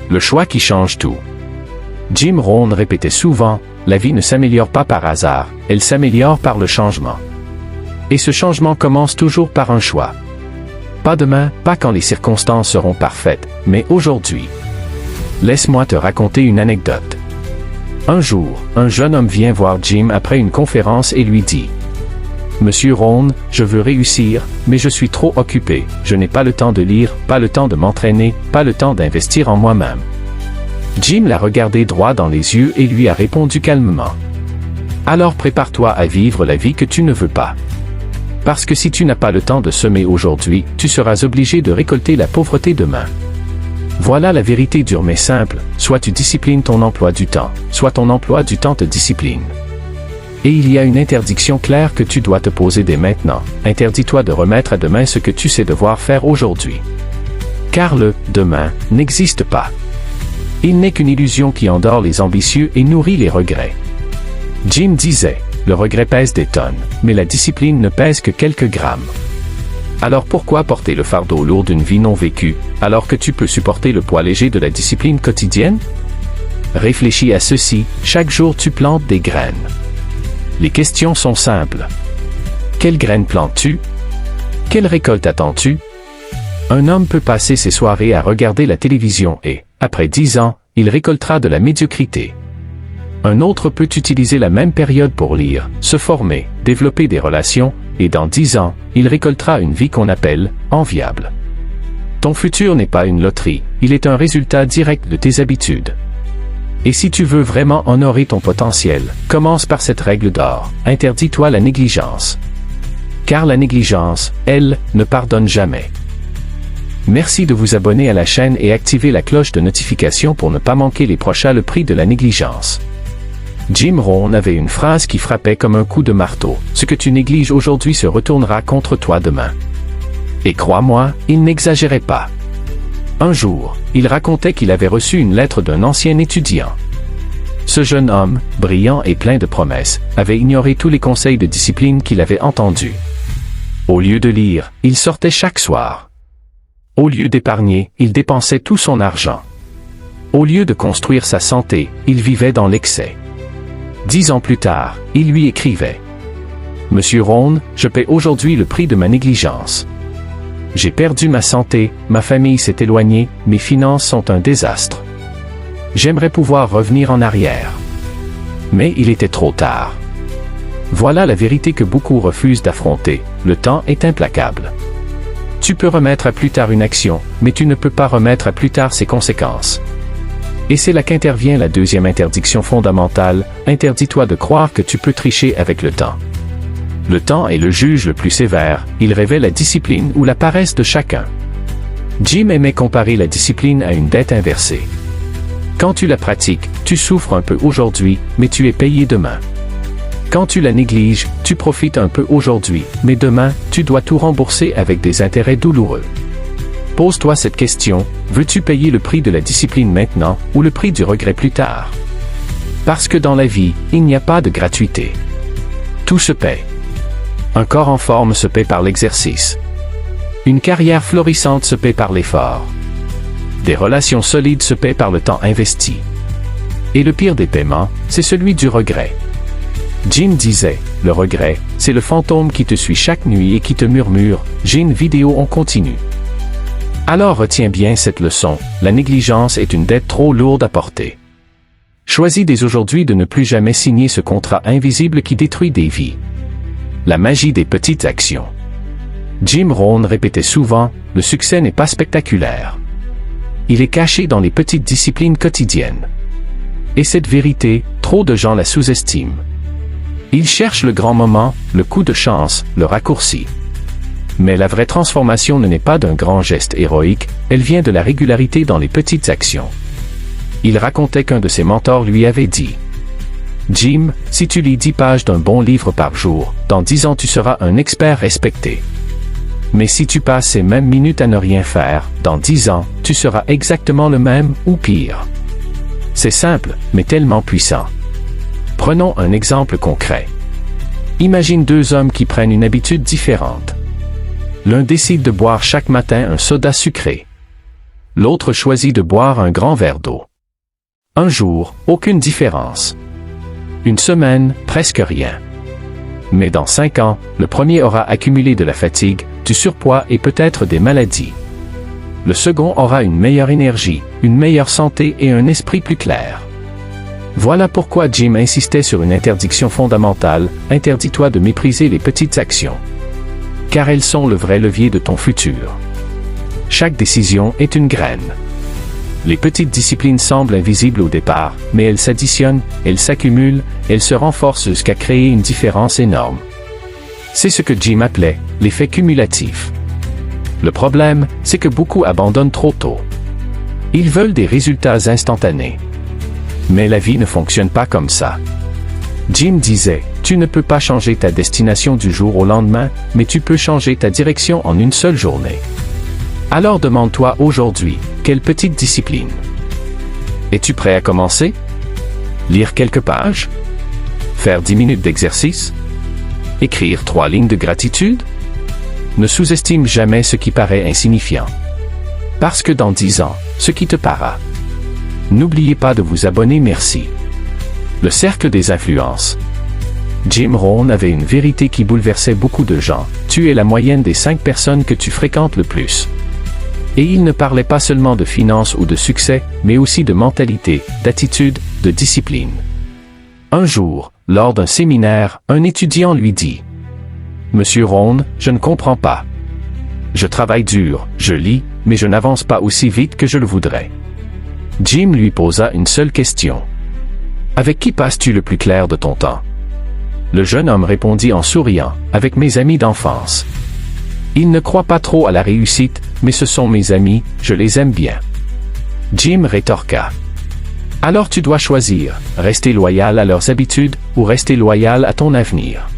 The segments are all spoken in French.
Le choix qui change tout. Jim Rohn répétait souvent, la vie ne s'améliore pas par hasard, elle s'améliore par le changement. Et ce changement commence toujours par un choix. Pas demain, pas quand les circonstances seront parfaites, mais aujourd'hui. Laisse-moi te raconter une anecdote. Un jour, un jeune homme vient voir Jim après une conférence et lui dit « Monsieur Rohn, je veux réussir, mais je suis trop occupé, je n'ai pas le temps de lire, pas le temps de m'entraîner, pas le temps d'investir en moi-même. » Jim l'a regardé droit dans les yeux et lui a répondu calmement « Alors prépare-toi à vivre la vie que tu ne veux pas. Parce que si tu n'as pas le temps de semer aujourd'hui, tu seras obligé de récolter la pauvreté demain. » Voilà la vérité dure mais simple, soit tu disciplines ton emploi du temps, soit ton emploi du temps te discipline. Et il y a une interdiction claire que tu dois te poser dès maintenant, interdis-toi de remettre à demain ce que tu sais devoir faire aujourd'hui. Car le « demain » n'existe pas. Il n'est qu'une illusion qui endort les ambitieux et nourrit les regrets. Jim disait, le regret pèse des tonnes, mais la discipline ne pèse que quelques grammes. Alors pourquoi porter le fardeau lourd d'une vie non vécue, alors que tu peux supporter le poids léger de la discipline quotidienne? Réfléchis à ceci, chaque jour tu plantes des graines. Les questions sont simples. Quelles graines plantes-tu? Quelle récolte attends-tu? Un homme peut passer ses soirées à regarder la télévision et, après 10 ans, il récoltera de la médiocrité. Un autre peut utiliser la même période pour lire, se former, développer des relations, et dans 10 ans, il récoltera une vie qu'on appelle enviable. Ton futur n'est pas une loterie, il est un résultat direct de tes habitudes. Et si tu veux vraiment honorer ton potentiel, commence par cette règle d'or, interdis-toi la négligence. Car la négligence, elle, ne pardonne jamais. Merci de vous abonner à la chaîne et activer la cloche de notification pour ne pas manquer les prochains le prix de la négligence. Jim Rohn avait une phrase qui frappait comme un coup de marteau. Ce que tu négliges aujourd'hui se retournera contre toi demain. Et crois-moi, il n'exagérait pas. Un jour, il racontait qu'il avait reçu une lettre d'un ancien étudiant. Ce jeune homme, brillant et plein de promesses, avait ignoré tous les conseils de discipline qu'il avait entendus. Au lieu de lire, il sortait chaque soir. Au lieu d'épargner, il dépensait tout son argent. Au lieu de construire sa santé, il vivait dans l'excès. 10 ans plus tard, il lui écrivait « Monsieur Rohn, je paie aujourd'hui le prix de ma négligence. J'ai perdu ma santé, ma famille s'est éloignée, mes finances sont un désastre. J'aimerais pouvoir revenir en arrière. Mais il était trop tard. Voilà la vérité que beaucoup refusent d'affronter, le temps est implacable. Tu peux remettre à plus tard une action, mais tu ne peux pas remettre à plus tard ses conséquences. Et c'est là qu'intervient la deuxième interdiction fondamentale, interdis-toi de croire que tu peux tricher avec le temps. Le temps est le juge le plus sévère, il révèle la discipline ou la paresse de chacun. Jim aimait comparer la discipline à une dette inversée. Quand tu la pratiques, tu souffres un peu aujourd'hui, mais tu es payé demain. Quand tu la négliges, tu profites un peu aujourd'hui, mais demain, tu dois tout rembourser avec des intérêts douloureux. Pose-toi cette question, veux-tu payer le prix de la discipline maintenant, ou le prix du regret plus tard? Parce que dans la vie, il n'y a pas de gratuité. Tout se paie. Un corps en forme se paie par l'exercice. Une carrière florissante se paie par l'effort. Des relations solides se paient par le temps investi. Et le pire des paiements, c'est celui du regret. Jim disait, le regret, c'est le fantôme qui te suit chaque nuit et qui te murmure, j'ai une vidéo en continu. Alors retiens bien cette leçon, la négligence est une dette trop lourde à porter. Choisis dès aujourd'hui de ne plus jamais signer ce contrat invisible qui détruit des vies. La magie des petites actions. Jim Rohn répétait souvent, le succès n'est pas spectaculaire. Il est caché dans les petites disciplines quotidiennes. Et cette vérité, trop de gens la sous-estiment. Ils cherchent le grand moment, le coup de chance, le raccourci. Mais la vraie transformation ne naît pas d'un grand geste héroïque, elle vient de la régularité dans les petites actions. Il racontait qu'un de ses mentors lui avait dit « Jim, si tu lis 10 pages d'un bon livre par jour, dans 10 ans tu seras un expert respecté. Mais si tu passes ces mêmes minutes à ne rien faire, dans 10 ans, tu seras exactement le même ou pire. » C'est simple, mais tellement puissant. Prenons un exemple concret. Imagine 2 hommes qui prennent une habitude différente. L'un décide de boire chaque matin un soda sucré. L'autre choisit de boire un grand verre d'eau. Un jour, aucune différence. Une semaine, presque rien. Mais dans 5 ans, le premier aura accumulé de la fatigue, du surpoids et peut-être des maladies. Le second aura une meilleure énergie, une meilleure santé et un esprit plus clair. Voilà pourquoi Jim insistait sur une interdiction fondamentale: interdis-toi de mépriser les petites actions. Car elles sont le vrai levier de ton futur. Chaque décision est une graine. Les petites disciplines semblent invisibles au départ, mais elles s'additionnent, elles s'accumulent, elles se renforcent jusqu'à créer une différence énorme. C'est ce que Jim appelait l'effet cumulatif. Le problème, c'est que beaucoup abandonnent trop tôt. Ils veulent des résultats instantanés. Mais la vie ne fonctionne pas comme ça. Jim disait, tu ne peux pas changer ta destination du jour au lendemain, mais tu peux changer ta direction en une seule journée. Alors demande-toi aujourd'hui, quelle petite discipline? Es-tu prêt à commencer? Lire quelques pages? Faire 10 minutes d'exercice? Écrire 3 lignes de gratitude? Ne sous-estime jamais ce qui paraît insignifiant. Parce que dans 10 ans, ce qui te paraît. N'oubliez pas de vous abonner, merci. Le cercle des influences. Jim Rohn avait une vérité qui bouleversait beaucoup de gens: tu es la moyenne des 5 personnes que tu fréquentes le plus. Et il ne parlait pas seulement de finances ou de succès, mais aussi de mentalité, d'attitude, de discipline. Un jour, lors d'un séminaire, un étudiant lui dit: Monsieur Rohn, je ne comprends pas. Je travaille dur, je lis, mais je n'avance pas aussi vite que je le voudrais. Jim lui posa une seule question. Avec qui passes-tu le plus clair de ton temps? Le jeune homme répondit en souriant: avec mes amis d'enfance. Ils ne croient pas trop à la réussite, mais ce sont mes amis, je les aime bien. Jim rétorqua: alors tu dois choisir, rester loyal à leurs habitudes, ou rester loyal à ton avenir.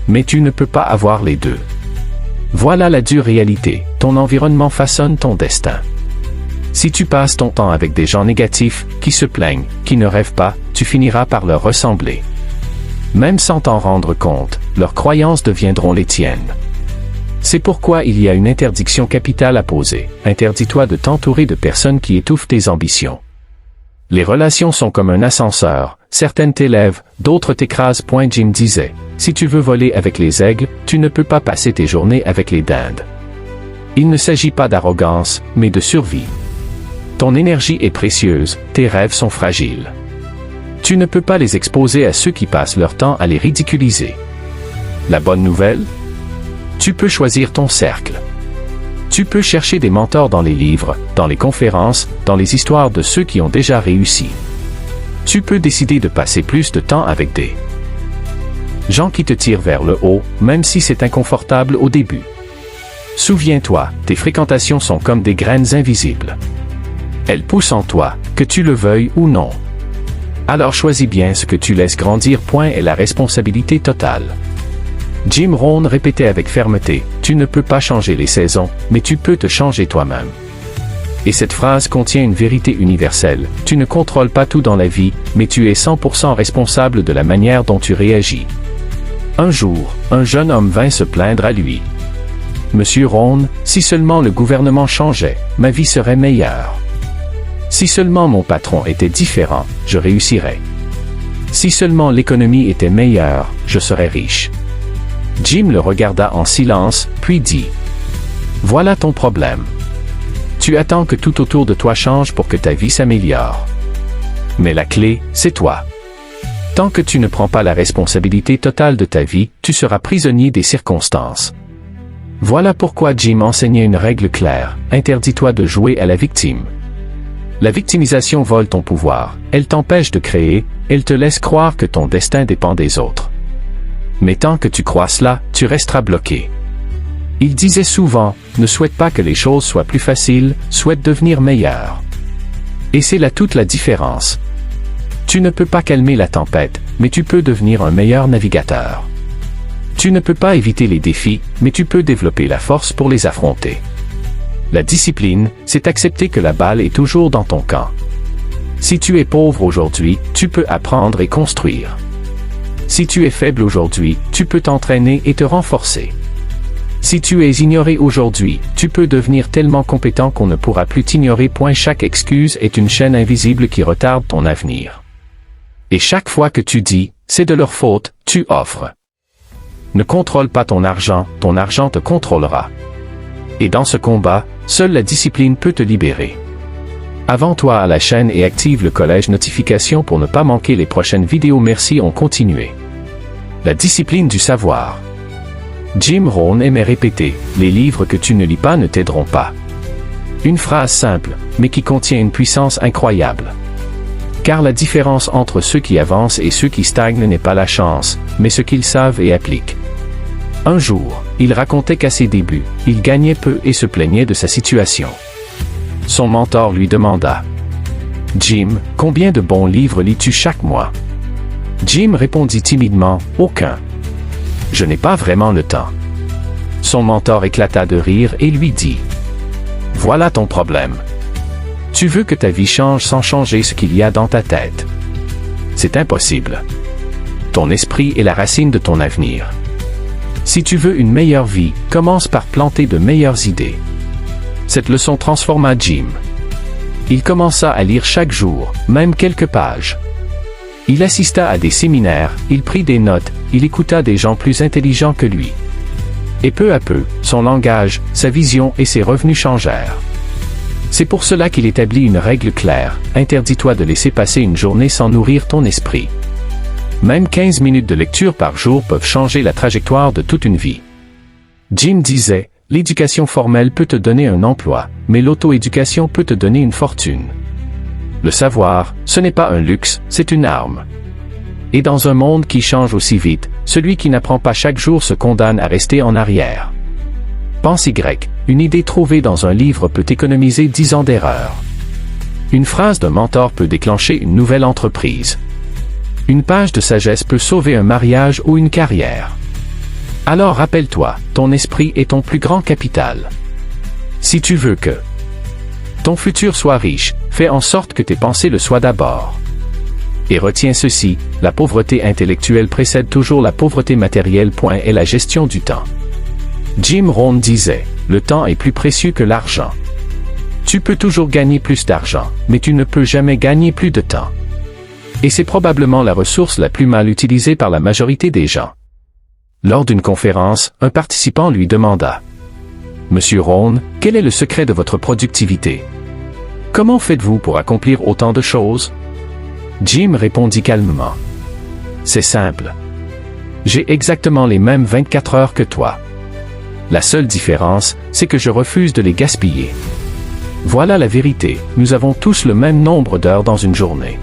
Mais tu ne peux pas avoir les deux. Voilà la dure réalité, ton environnement façonne ton destin. Si tu passes ton temps avec des gens négatifs, qui se plaignent, qui ne rêvent pas, tu finiras par leur ressembler. Même sans t'en rendre compte, leurs croyances deviendront les tiennes. C'est pourquoi il y a une interdiction capitale à poser: interdis-toi de t'entourer de personnes qui étouffent tes ambitions. Les relations sont comme un ascenseur, certaines t'élèvent, d'autres t'écrasent. Jim disait: si tu veux voler avec les aigles, tu ne peux pas passer tes journées avec les dindes. Il ne s'agit pas d'arrogance, mais de survie. Ton énergie est précieuse, tes rêves sont fragiles. Tu ne peux pas les exposer à ceux qui passent leur temps à les ridiculiser. La bonne nouvelle? Tu peux choisir ton cercle. Tu peux chercher des mentors dans les livres, dans les conférences, dans les histoires de ceux qui ont déjà réussi. Tu peux décider de passer plus de temps avec des gens qui te tirent vers le haut, même si c'est inconfortable au début. Souviens-toi, tes fréquentations sont comme des graines invisibles. Elles poussent en toi, que tu le veuilles ou non. Alors choisis bien ce que tu laisses grandir. Est la responsabilité totale. Jim Rohn répétait avec fermeté: tu ne peux pas changer les saisons, mais tu peux te changer toi-même. Et cette phrase contient une vérité universelle: tu ne contrôles pas tout dans la vie, mais tu es 100% responsable de la manière dont tu réagis. Un jour, un jeune homme vint se plaindre à lui. Monsieur Rohn, si seulement le gouvernement changeait, ma vie serait meilleure. Si seulement mon patron était différent, je réussirais. Si seulement l'économie était meilleure, je serais riche. Jim le regarda en silence, puis dit: voilà ton problème. Tu attends que tout autour de toi change pour que ta vie s'améliore. Mais la clé, c'est toi. Tant que tu ne prends pas la responsabilité totale de ta vie, tu seras prisonnier des circonstances. Voilà pourquoi Jim enseignait une règle claire: interdis-toi de jouer à la victime. La victimisation vole ton pouvoir, elle t'empêche de créer, elle te laisse croire que ton destin dépend des autres. Mais tant que tu crois cela, tu resteras bloqué. Il disait souvent: ne souhaite pas que les choses soient plus faciles, souhaite devenir meilleur. Et c'est là toute la différence. Tu ne peux pas calmer la tempête, mais tu peux devenir un meilleur navigateur. Tu ne peux pas éviter les défis, mais tu peux développer la force pour les affronter. La discipline, c'est accepter que la balle est toujours dans ton camp. Si tu es pauvre aujourd'hui, tu peux apprendre et construire. Si tu es faible aujourd'hui, tu peux t'entraîner et te renforcer. Si tu es ignoré aujourd'hui, tu peux devenir tellement compétent qu'on ne pourra plus t'ignorer. Chaque excuse est une chaîne invisible qui retarde ton avenir. Et chaque fois que tu dis « c'est de leur faute », tu offres. Ne contrôle pas ton argent te contrôlera. Et dans ce combat, seule la discipline peut te libérer. Abonne-toi à la chaîne et active le collège notification pour ne pas manquer les prochaines vidéos. Merci, on continue. La discipline du savoir. Jim Rohn aimait répéter « Les livres que tu ne lis pas ne t'aideront pas ». Une phrase simple, mais qui contient une puissance incroyable. Car la différence entre ceux qui avancent et ceux qui stagnent n'est pas la chance, mais ce qu'ils savent et appliquent. Un jour, il racontait qu'à ses débuts, il gagnait peu et se plaignait de sa situation. Son mentor lui demanda « Jim, combien de bons livres lis-tu chaque mois ?» Jim répondit timidement « Aucun. Je n'ai pas vraiment le temps. » Son mentor éclata de rire et lui dit « Voilà ton problème. Tu veux que ta vie change sans changer ce qu'il y a dans ta tête. C'est impossible. Ton esprit est la racine de ton avenir. Si tu veux une meilleure vie, commence par planter de meilleures idées. » Cette leçon transforma Jim. Il commença à lire chaque jour, même quelques pages. Il assista à des séminaires, il prit des notes, il écouta des gens plus intelligents que lui. Et peu à peu, son langage, sa vision et ses revenus changèrent. C'est pour cela qu'il établit une règle claire, interdis-toi de laisser passer une journée sans nourrir ton esprit. Même 15 minutes de lecture par jour peuvent changer la trajectoire de toute une vie. Jim disait, l'éducation formelle peut te donner un emploi, mais l'auto-éducation peut te donner une fortune. Le savoir, ce n'est pas un luxe, c'est une arme. Et dans un monde qui change aussi vite, celui qui n'apprend pas chaque jour se condamne à rester en arrière. Pense Y, une idée trouvée dans un livre peut économiser 10 ans d'erreur. Une phrase d'un mentor peut déclencher une nouvelle entreprise. Une page de sagesse peut sauver un mariage ou une carrière. Alors rappelle-toi, ton esprit est ton plus grand capital. Si tu veux que ton futur soit riche, fais en sorte que tes pensées le soient d'abord. Et retiens ceci, la pauvreté intellectuelle précède toujours la pauvreté matérielle. Et la gestion du temps. Jim Rohn disait, le temps est plus précieux que l'argent. Tu peux toujours gagner plus d'argent, mais tu ne peux jamais gagner plus de temps. Et c'est probablement la ressource la plus mal utilisée par la majorité des gens. Lors d'une conférence, un participant lui demanda « Monsieur Rohn, quel est le secret de votre productivité? Comment faites-vous pour accomplir autant de choses ?» Jim répondit calmement « C'est simple. J'ai exactement les mêmes 24 heures que toi. La seule différence, c'est que je refuse de les gaspiller. Voilà la vérité, nous avons tous le même nombre d'heures dans une journée.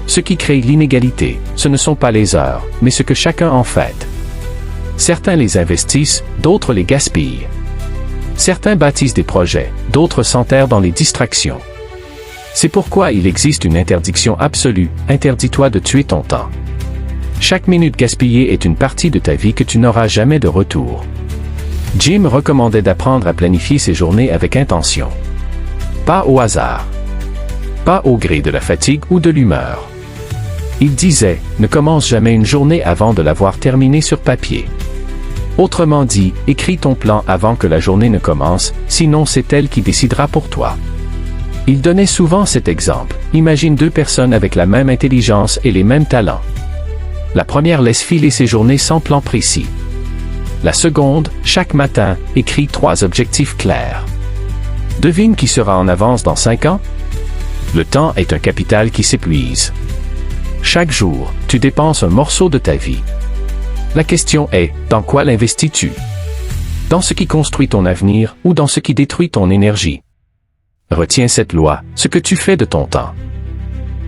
Ce qui crée l'inégalité, ce ne sont pas les heures, mais ce que chacun en fait. Certains les investissent, d'autres les gaspillent. Certains bâtissent des projets, d'autres s'enterrent dans les distractions. C'est pourquoi il existe une interdiction absolue, interdis-toi de tuer ton temps. Chaque minute gaspillée est une partie de ta vie que tu n'auras jamais de retour. Jim recommandait d'apprendre à planifier ses journées avec intention. Pas au hasard. Pas au gré de la fatigue ou de l'humeur. Il disait, ne commence jamais une journée avant de l'avoir terminée sur papier. Autrement dit, écris ton plan avant que la journée ne commence, sinon c'est elle qui décidera pour toi. Il donnait souvent cet exemple, imagine deux personnes avec la même intelligence et les mêmes talents. La première laisse filer ses journées sans plan précis. La seconde, chaque matin, écrit 3 objectifs clairs. Devine qui sera en avance dans 5 ans? Le temps est un capital qui s'épuise. Chaque jour, tu dépenses un morceau de ta vie. La question est, dans quoi l'investis-tu? Dans ce qui construit ton avenir ou dans ce qui détruit ton énergie? Retiens cette loi, ce que tu fais de ton temps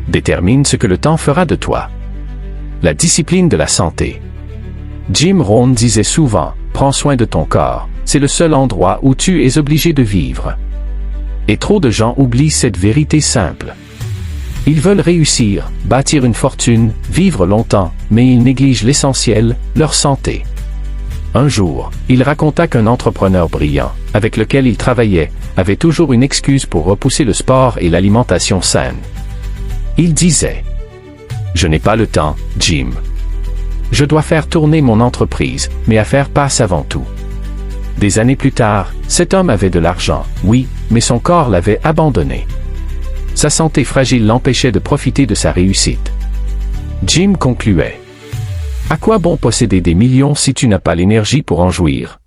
détermine ce que le temps fera de toi. La discipline de la santé. Jim Rohn disait souvent, prends soin de ton corps, c'est le seul endroit où tu es obligé de vivre. Et trop de gens oublient cette vérité simple. Ils veulent réussir, bâtir une fortune, vivre longtemps, mais ils négligent l'essentiel, leur santé. Un jour, il raconta qu'un entrepreneur brillant, avec lequel il travaillait, avait toujours une excuse pour repousser le sport et l'alimentation saine. Il disait « Je n'ai pas le temps, Jim. Je dois faire tourner mon entreprise, mes affaires passent avant tout. Des années plus tard, cet homme avait de l'argent, oui, mais son corps l'avait abandonné. Sa santé fragile l'empêchait de profiter de sa réussite. Jim concluait. À quoi bon posséder des millions si tu n'as pas l'énergie pour en jouir?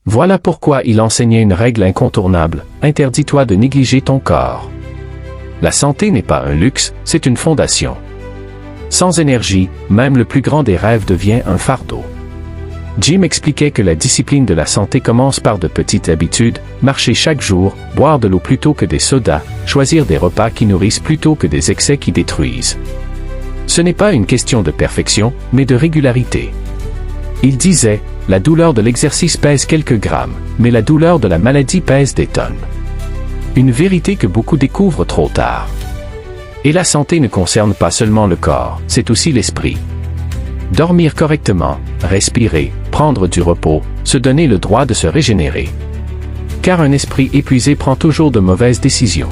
Voilà pourquoi il enseignait une règle incontournable, interdis-toi de négliger ton corps. La santé n'est pas un luxe, c'est une fondation. Sans énergie, même le plus grand des rêves devient un fardeau. Jim expliquait que la discipline de la santé commence par de petites habitudes, marcher chaque jour, boire de l'eau plutôt que des sodas, choisir des repas qui nourrissent plutôt que des excès qui détruisent. Ce n'est pas une question de perfection, mais de régularité. Il disait, la douleur de l'exercice pèse quelques grammes, mais la douleur de la maladie pèse des tonnes. Une vérité que beaucoup découvrent trop tard. Et la santé ne concerne pas seulement le corps, c'est aussi l'esprit. Dormir correctement, respirer, prendre du repos, se donner le droit de se régénérer. Car un esprit épuisé prend toujours de mauvaises décisions.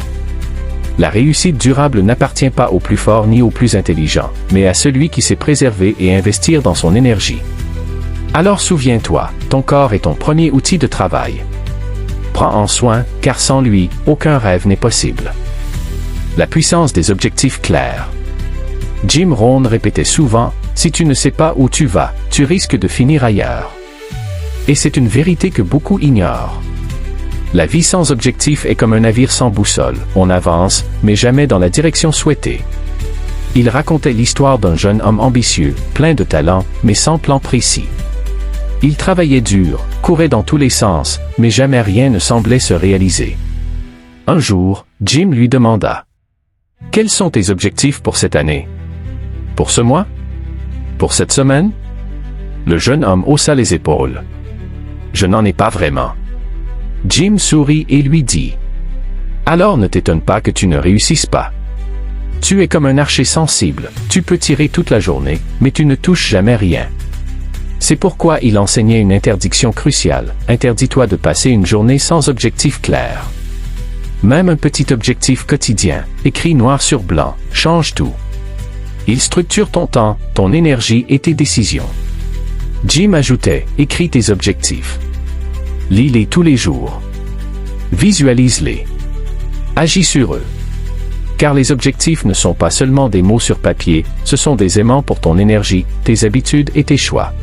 La réussite durable n'appartient pas au plus fort ni au plus intelligent, mais à celui qui sait préserver et investir dans son énergie. Alors souviens-toi, ton corps est ton premier outil de travail. Prends-en soin, car sans lui, aucun rêve n'est possible. La puissance des objectifs clairs. Jim Rohn répétait souvent, si tu ne sais pas où tu vas, tu risques de finir ailleurs. Et c'est une vérité que beaucoup ignorent. La vie sans objectif est comme un navire sans boussole, on avance, mais jamais dans la direction souhaitée. Il racontait l'histoire d'un jeune homme ambitieux, plein de talent, mais sans plan précis. Il travaillait dur, courait dans tous les sens, mais jamais rien ne semblait se réaliser. Un jour, Jim lui demanda « Quels sont tes objectifs pour cette année? Pour ce mois? Pour cette semaine? » Le jeune homme haussa les épaules. « Je n'en ai pas vraiment. » Jim sourit et lui dit « Alors ne t'étonne pas que tu ne réussisses pas. Tu es comme un archer sensible, tu peux tirer toute la journée, mais tu ne touches jamais rien. » C'est pourquoi il enseignait une interdiction cruciale, interdis-toi de passer une journée sans objectif clair. Même un petit objectif quotidien, écrit noir sur blanc, change tout. Il structure ton temps, ton énergie et tes décisions. Jim ajoutait, écris tes objectifs. Lis-les tous les jours. Visualise-les. Agis sur eux. Car les objectifs ne sont pas seulement des mots sur papier, ce sont des aimants pour ton énergie, tes habitudes et tes choix.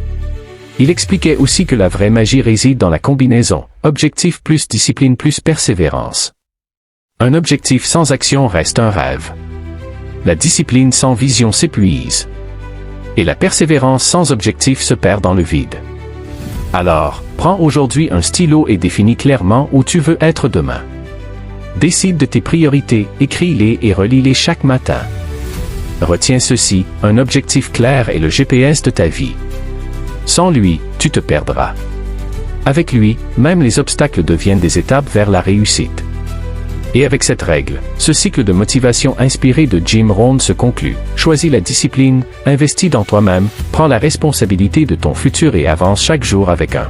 Il expliquait aussi que la vraie magie réside dans la combinaison, objectif plus discipline plus persévérance. Un objectif sans action reste un rêve. La discipline sans vision s'épuise. Et la persévérance sans objectif se perd dans le vide. Alors, prends aujourd'hui un stylo et définis clairement où tu veux être demain. Décide de tes priorités, écris-les et relis-les chaque matin. Retiens ceci, un objectif clair est le GPS de ta vie. Sans lui, tu te perdras. Avec lui, même les obstacles deviennent des étapes vers la réussite. Et avec cette règle, ce cycle de motivation inspiré de Jim Rohn se conclut. Choisis la discipline, investis dans toi-même, prends la responsabilité de ton futur et avance chaque jour avec un